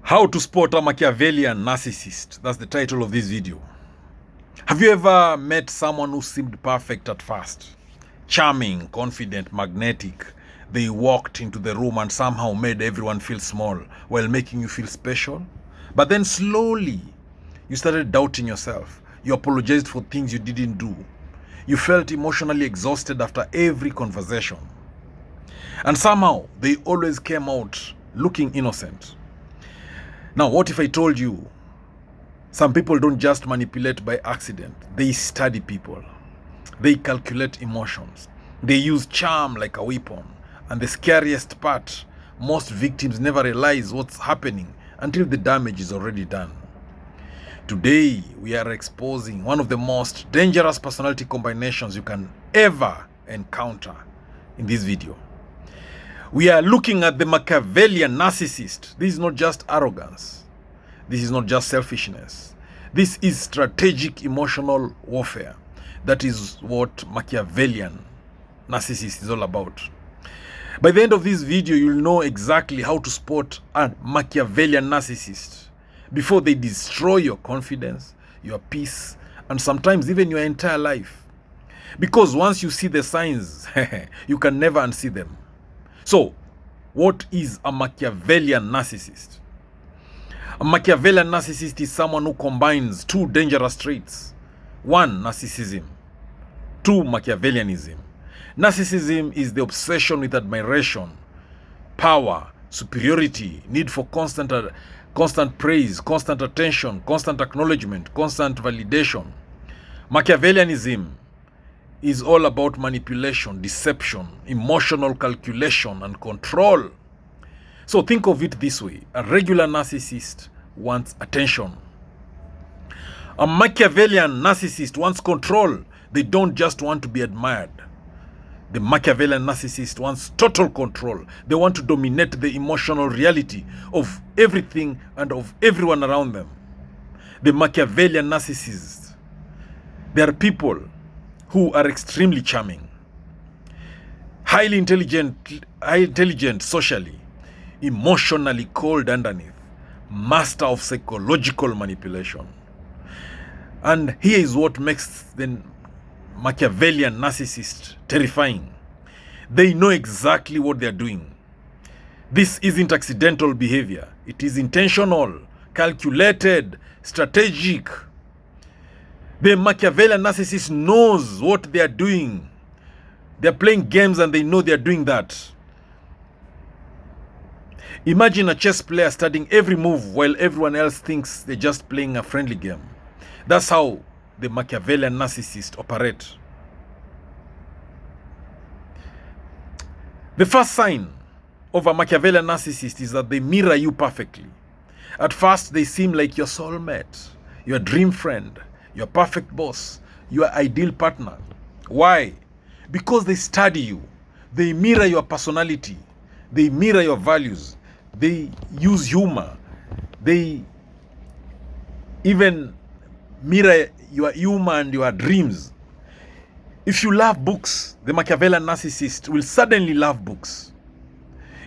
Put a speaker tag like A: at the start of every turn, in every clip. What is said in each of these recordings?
A: How to spot a Machiavellian narcissist. That's the title of this video. Have you ever met someone who seemed perfect at first? Charming, confident, magnetic. They walked into the room and somehow made everyone feel small while making you feel special. But then slowly, you started doubting yourself. You apologized for things you didn't do. You felt emotionally exhausted after every conversation. And somehow, they always came out looking innocent. Now, what if I told you some people don't just manipulate by accident? They study people. They calculate emotions. They use charm like a weapon. And the scariest part, most victims never realize what's happening until the damage is already done. Today, we are exposing one of the most dangerous personality combinations you can ever encounter in this video. We are looking at the Machiavellian narcissist. This is not just arrogance. This is not just selfishness. This is strategic emotional warfare. That is what Machiavellian narcissist is all about. By the end of this video, you'll know exactly how to spot a Machiavellian narcissist before they destroy your confidence, your peace, and sometimes even your entire life. Because once you see the signs, you can never unsee them. So, what is a Machiavellian narcissist? A Machiavellian narcissist is someone who combines two dangerous traits. One, narcissism. Two, Machiavellianism. Narcissism is the obsession with admiration, power, superiority, need for constant praise, constant attention, constant acknowledgement, constant validation. Machiavellianism is all about manipulation, deception, emotional calculation, and control. So think of it this way. A regular narcissist wants attention. A Machiavellian narcissist wants control. They don't just want to be admired. The Machiavellian narcissist wants total control. They want to dominate the emotional reality of everything and of everyone around them. The Machiavellian narcissists, they are people who are extremely charming, highly intelligent socially, emotionally cold underneath, master of psychological manipulation. And here is what makes the Machiavellian narcissist terrifying. They know exactly what they are doing. This isn't accidental behavior. It is intentional, calculated, strategic. The Machiavellian narcissist knows what they are doing. They are playing games and they know they are doing that. Imagine a chess player studying every move while everyone else thinks they're just playing a friendly game. That's how the Machiavellian narcissist operate. The first sign of a Machiavellian narcissist is that they mirror you perfectly. At first, they seem like your soulmate, your dream friend, your perfect boss, your ideal partner. Why? Because they study you. They mirror your personality. They mirror your values. They use humor. They even mirror your humor and your dreams. If you love books, the Machiavellian narcissist will suddenly love books.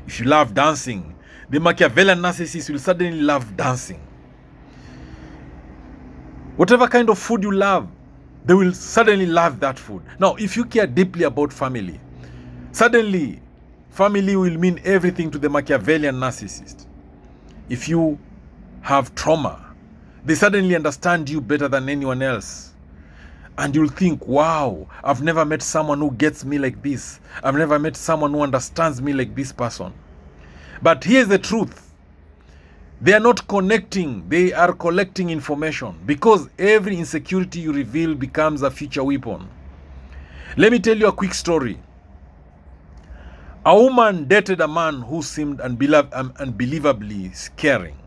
A: If you love dancing, the Machiavellian narcissist will suddenly love dancing. Whatever kind of food you love, they will suddenly love that food. Now, if you care deeply about family, suddenly family will mean everything to the Machiavellian narcissist. If you have trauma, they suddenly understand you better than anyone else. And you'll think, wow, I've never met someone who gets me like this. I've never met someone who understands me like this person. But here's the truth. They are not connecting, they are collecting information, because every insecurity you reveal becomes a future weapon. Let me tell you a quick story. A woman dated a man who seemed unbelievably scaring.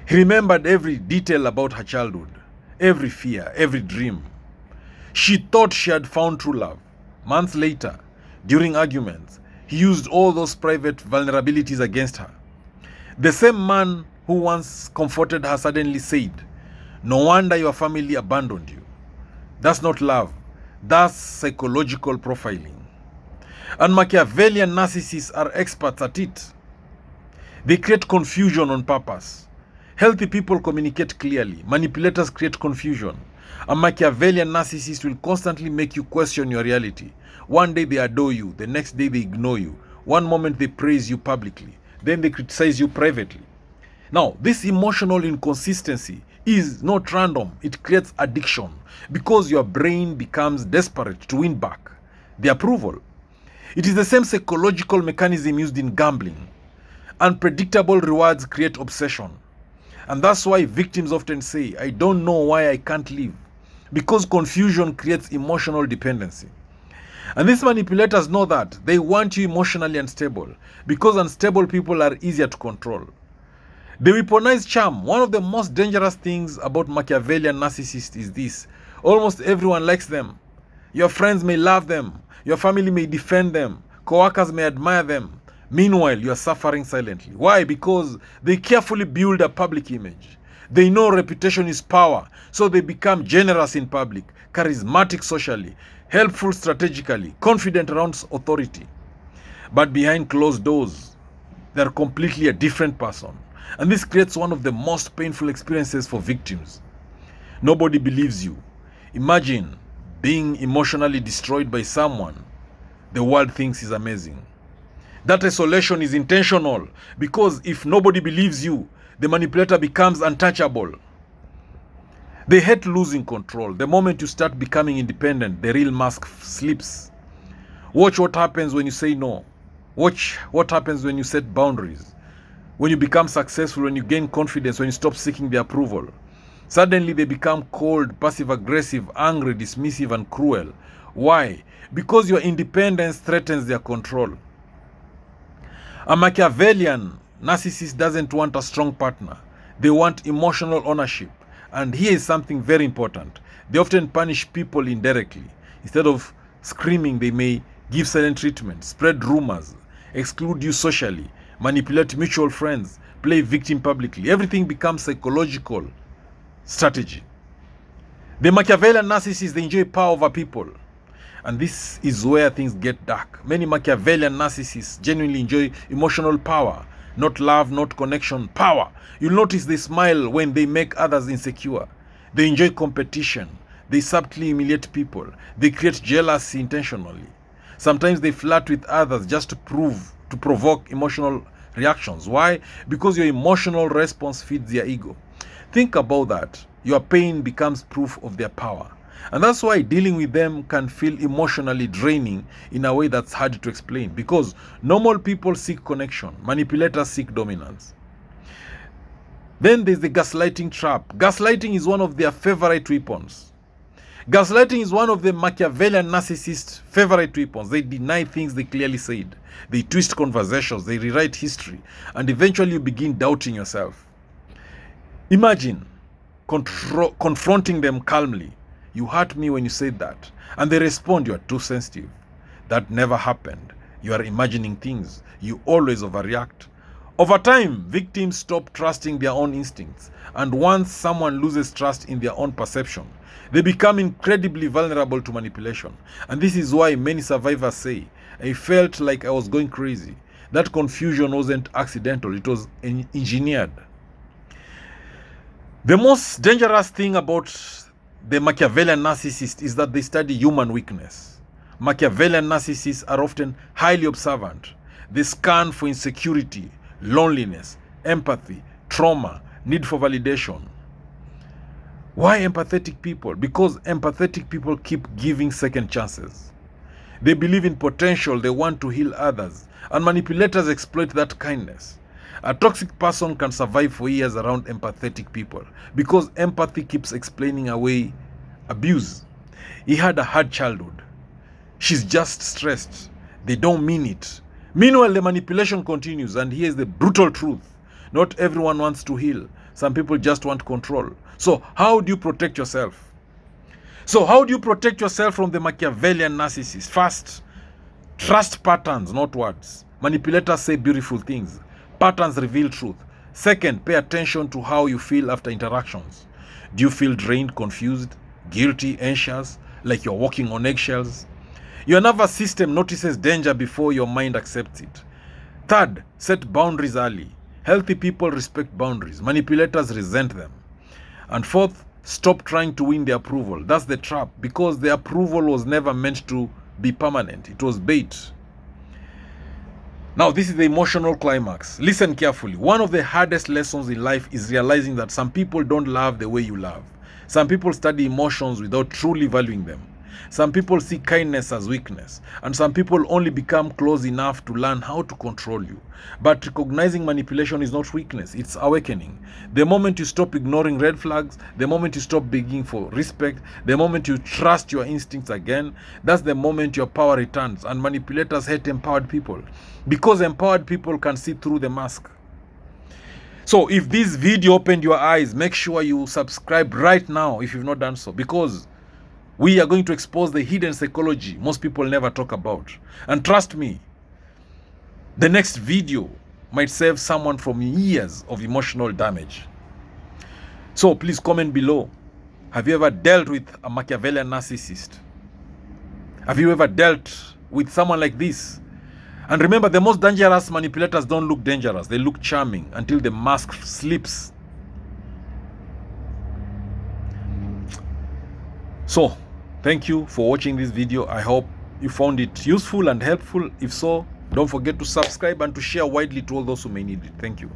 A: He remembered every detail about her childhood, every fear, every dream. She thought she had found true love. Months later, during arguments, he used all those private vulnerabilities against her. The same man who once comforted her suddenly said, "No wonder your family abandoned you." That's not love. That's psychological profiling. And Machiavellian narcissists are experts at it. They create confusion on purpose. Healthy people communicate clearly. Manipulators create confusion. A Machiavellian narcissist will constantly make you question your reality. One day they adore you, the next day they ignore you. One moment they praise you publicly, then they criticize you privately. Now, this emotional inconsistency is not random. It creates addiction because your brain becomes desperate to win back the approval. It is the same psychological mechanism used in gambling. Unpredictable rewards create obsession. And that's why victims often say, I don't know why I can't live. Because confusion creates emotional dependency. And these manipulators know that. They want you emotionally unstable. Because unstable people are easier to control. They weaponize charm. One of the most dangerous things about Machiavellian narcissists is this. Almost everyone likes them. Your friends may love them. Your family may defend them. Co-workers may admire them. Meanwhile, you are suffering silently. Why? Because they carefully build a public image. They know reputation is power, so they become generous in public, charismatic socially, helpful strategically, confident around authority. But behind closed doors, they are completely a different person. And this creates one of the most painful experiences for victims. Nobody believes you. Imagine being emotionally destroyed by someone the world thinks is amazing. That isolation is intentional because if nobody believes you, the manipulator becomes untouchable. They hate losing control. The moment you start becoming independent, the real mask slips. Watch what happens when you say no. Watch what happens when you set boundaries. When you become successful, when you gain confidence, when you stop seeking their approval. Suddenly they become cold, passive-aggressive, angry, dismissive, and cruel. Why? Because your independence threatens their control. A Machiavellian narcissist doesn't want a strong partner. They want emotional ownership. And here is something very important. They often punish people indirectly. Instead of screaming, they may give silent treatment, spread rumors, exclude you socially, manipulate mutual friends, play victim publicly. Everything becomes psychological strategy. The Machiavellian narcissists, they enjoy power over people. And this is where things get dark. Many Machiavellian narcissists genuinely enjoy emotional power. Not love, not connection, power. You'll notice they smile when they make others insecure. They enjoy competition. They subtly humiliate people. They create jealousy intentionally. Sometimes they flirt with others just to provoke emotional reactions. Why? Because your emotional response feeds their ego. Think about that. Your pain becomes proof of their power. And that's why dealing with them can feel emotionally draining in a way that's hard to explain. Because normal people seek connection. Manipulators seek dominance. Then there's the gaslighting trap. Gaslighting is one of their favorite weapons. Gaslighting is one of the Machiavellian narcissists' favorite weapons. They deny things they clearly said. They twist conversations. They rewrite history. And eventually you begin doubting yourself. Imagine confronting them calmly. You hurt me when you said that. And they respond, you are too sensitive. That never happened. You are imagining things. You always overreact. Over time, victims stop trusting their own instincts. And once someone loses trust in their own perception, they become incredibly vulnerable to manipulation. And this is why many survivors say, I felt like I was going crazy. That confusion wasn't accidental. It was engineered. The most dangerous thing about the Machiavellian narcissist is that they study human weakness. Machiavellian narcissists are often highly observant. They scan for insecurity, loneliness, empathy, trauma, need for validation. Why empathetic people? Because empathetic people keep giving second chances. They believe in potential, they want to heal others, and manipulators exploit that kindness. A toxic person can survive for years around empathetic people because empathy keeps explaining away abuse. He had a hard childhood. She's just stressed. They don't mean it. Meanwhile, the manipulation continues, and here's the brutal truth. Not everyone wants to heal. Some people just want control. So how do you protect yourself? From the Machiavellian narcissist? First, trust patterns, not words. Manipulators say beautiful things. Patterns reveal truth. Second, pay attention to how you feel after interactions. Do you feel drained, confused, guilty, anxious, like you're walking on eggshells? Your nervous system notices danger before your mind accepts it. Third, set boundaries early. Healthy people respect boundaries. Manipulators resent them. And fourth, stop trying to win the approval. That's the trap, because the approval was never meant to be permanent. It was bait. Now, this is the emotional climax. Listen carefully. One of the hardest lessons in life is realizing that some people don't love the way you love. Some people study emotions without truly valuing them. Some people see kindness as weakness, and some people only become close enough to learn how to control you. But recognizing manipulation is not weakness, it's awakening. The moment you stop ignoring red flags, the moment you stop begging for respect, the moment you trust your instincts again, that's the moment your power returns. And manipulators hate empowered people, because empowered people can see through the mask. So if this video opened your eyes, make sure you subscribe right now if you've not done so, because we are going to expose the hidden psychology most people never talk about. And trust me, the next video might save someone from years of emotional damage. So please comment below. Have you ever dealt with a Machiavellian narcissist? Have you ever dealt with someone like this? And remember, the most dangerous manipulators don't look dangerous. They look charming until the mask slips. So, thank you for watching this video. I hope you found it useful and helpful. If so, don't forget to subscribe and to share widely to all those who may need it. Thank you.